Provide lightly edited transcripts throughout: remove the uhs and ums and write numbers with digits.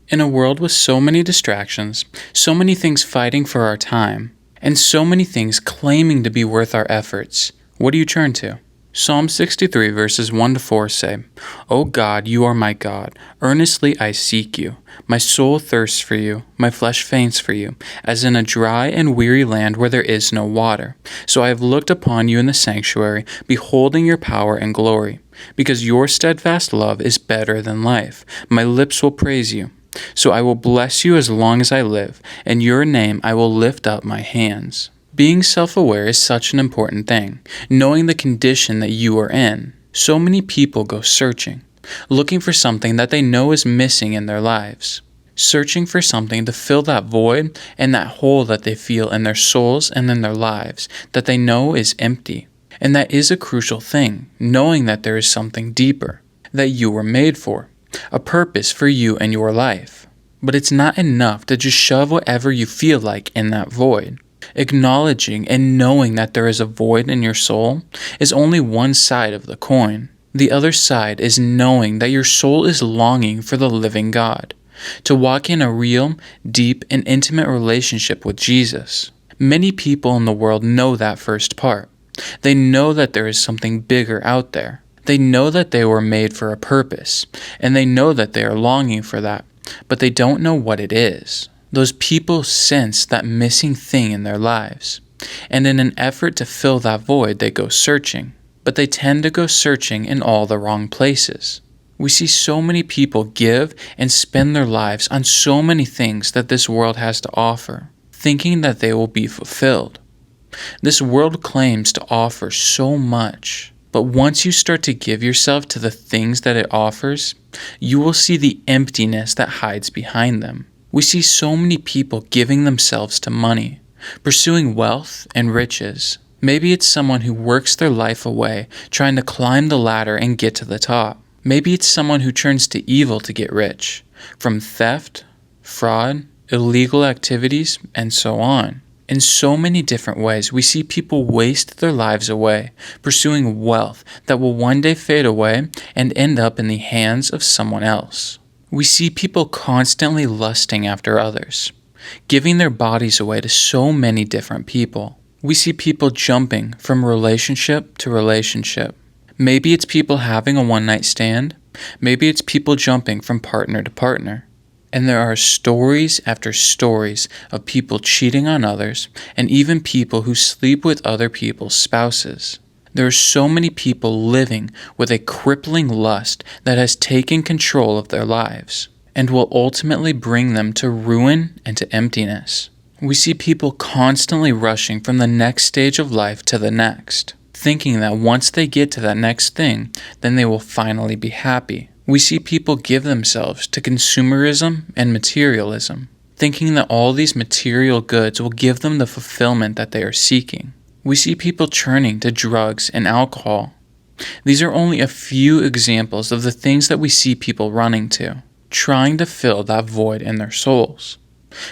In a world with so many distractions, so many things fighting for our time, and so many things claiming to be worth our efforts, what do you turn to? Psalm 63 verses 1 to 4 say, O God, you are my God. Earnestly I seek you. My soul thirsts for you. My flesh faints for you, as in a dry and weary land where there is no water. So I have looked upon you in the sanctuary, beholding your power and glory. Because your steadfast love is better than life, my lips will praise you. So I will bless you as long as I live, and your name I will lift up my hands. Being self-aware is such an important thing, knowing the condition that you are in. So many people go searching, looking for something that they know is missing in their lives, searching for something to fill that void and that hole that they feel in their souls and in their lives that they know is empty. And that is a crucial thing, knowing that there is something deeper, that you were made for, a purpose for you and your life. But it's not enough to just shove whatever you feel like in that void. Acknowledging and knowing that there is a void in your soul is only one side of the coin. The other side is knowing that your soul is longing for the living God, to walk in a real, deep, and intimate relationship with Jesus. Many people in the world know that first part. They know that there is something bigger out there. They know that they were made for a purpose, and they know that they are longing for that, but they don't know what it is. Those people sense that missing thing in their lives, and in an effort to fill that void, they go searching. But they tend to go searching in all the wrong places. We see so many people give and spend their lives on so many things that this world has to offer, thinking that they will be fulfilled. This world claims to offer so much, but once you start to give yourself to the things that it offers, you will see the emptiness that hides behind them. We see so many people giving themselves to money, pursuing wealth and riches. Maybe it's someone who works their life away, trying to climb the ladder and get to the top. Maybe it's someone who turns to evil to get rich, from theft, fraud, illegal activities, and so on. In so many different ways, we see people waste their lives away, pursuing wealth that will one day fade away and end up in the hands of someone else. We see people constantly lusting after others, giving their bodies away to so many different people. We see people jumping from relationship to relationship. Maybe it's people having a one-night stand. Maybe it's people jumping from partner to partner. And there are stories after stories of people cheating on others, and even people who sleep with other people's spouses. There are so many people living with a crippling lust that has taken control of their lives, and will ultimately bring them to ruin and to emptiness. We see people constantly rushing from the next stage of life to the next, thinking that once they get to that next thing, then they will finally be happy. We see people give themselves to consumerism and materialism, thinking that all these material goods will give them the fulfillment that they are seeking. We see people turning to drugs and alcohol. These are only a few examples of the things that we see people running to, trying to fill that void in their souls.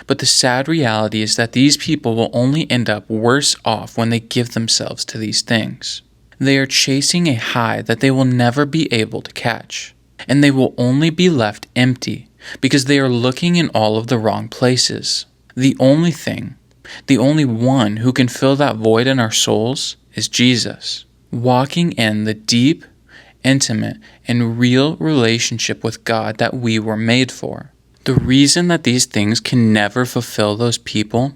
But the sad reality is that these people will only end up worse off when they give themselves to these things. They are chasing a high that they will never be able to catch, and they will only be left empty because they are looking in all of the wrong places. The only one who can fill that void in our souls is Jesus, walking in the deep, intimate, and real relationship with God that we were made for. The reason that these things can never fulfill those people,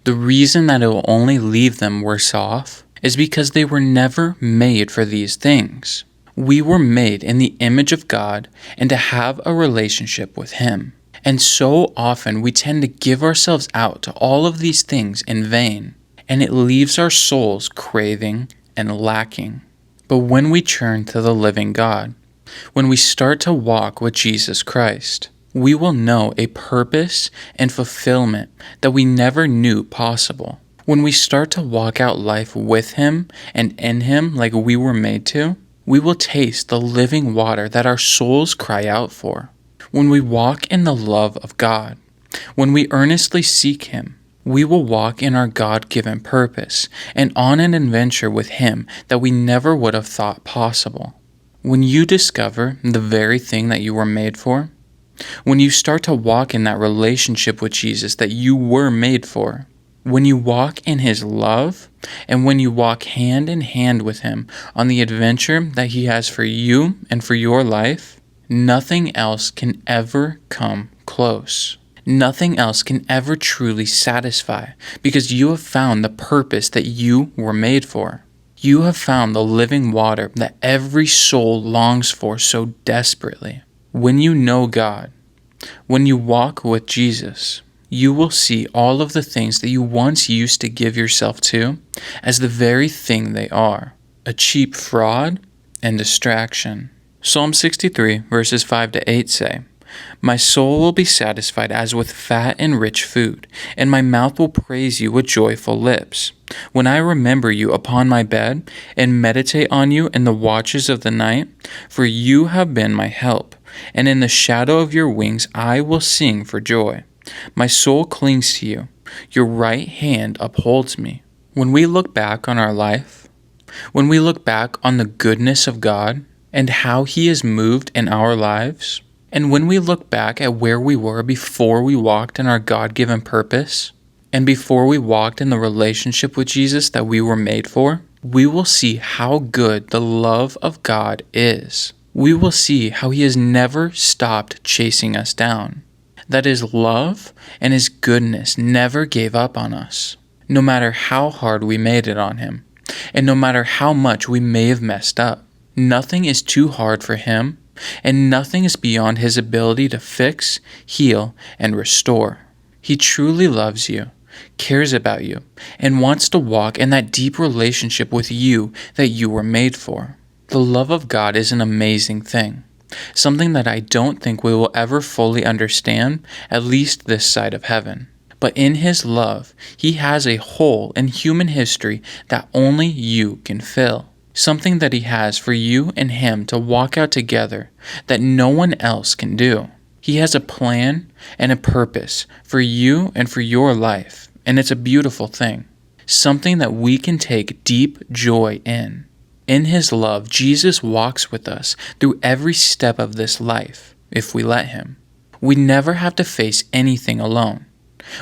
the reason that it will only leave them worse off, is because they were never made for these things. We were made in the image of God and to have a relationship with Him. And so often we tend to give ourselves out to all of these things in vain, and it leaves our souls craving and lacking. But when we turn to the living God, when we start to walk with Jesus Christ, we will know a purpose and fulfillment that we never knew possible. When we start to walk out life with Him and in Him like we were made to, we will taste the living water that our souls cry out for. When we walk in the love of God, when we earnestly seek Him, we will walk in our God-given purpose and on an adventure with Him that we never would have thought possible. When you discover the very thing that you were made for, When you start to walk in that relationship with Jesus that you were made for, when you walk in His love, and when you walk hand in hand with Him on the adventure that He has for you and for your life, nothing else can ever come close. Nothing else can ever truly satisfy, because you have found the purpose that you were made for. You have found the living water that every soul longs for so desperately. When you know God, when you walk with Jesus, you will see all of the things that you once used to give yourself to as the very thing they are, a cheap fraud and distraction. Psalm 63 verses 5 to 8 say, "My soul will be satisfied as with fat and rich food, and my mouth will praise you with joyful lips. When I remember you upon my bed and meditate on you in the watches of the night, for you have been my help, and in the shadow of your wings I will sing for joy. My soul clings to you. Your right hand upholds me." When we look back on our life, when we look back on the goodness of God and how He has moved in our lives, and when we look back at where we were before we walked in our God-given purpose, and before we walked in the relationship with Jesus that we were made for, we will see how good the love of God is. We will see how He has never stopped chasing us down, that His love and His goodness never gave up on us, no matter how hard we made it on Him, and no matter how much we may have messed up. Nothing is too hard for Him, and nothing is beyond His ability to fix, heal, and restore. He truly loves you, cares about you, and wants to walk in that deep relationship with you that you were made for. The love of God is an amazing thing, something that I don't think we will ever fully understand, at least this side of heaven. But in His love, He has a hole in human history that only you can fill. Something that He has for you and Him to walk out together that no one else can do. He has a plan and a purpose for you and for your life, and it's a beautiful thing. Something that we can take deep joy in. In His love, Jesus walks with us through every step of this life, if we let Him. We never have to face anything alone.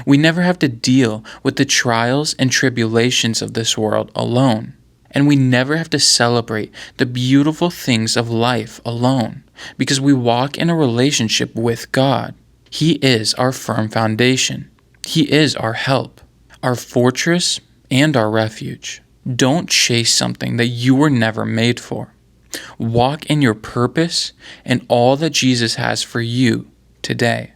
We never have to deal with the trials and tribulations of this world alone. And we never have to celebrate the beautiful things of life alone, because we walk in a relationship with God. He is our firm foundation. He is our help, our fortress, and our refuge. Don't chase something that you were never made for. Walk in your purpose and all that Jesus has for you today.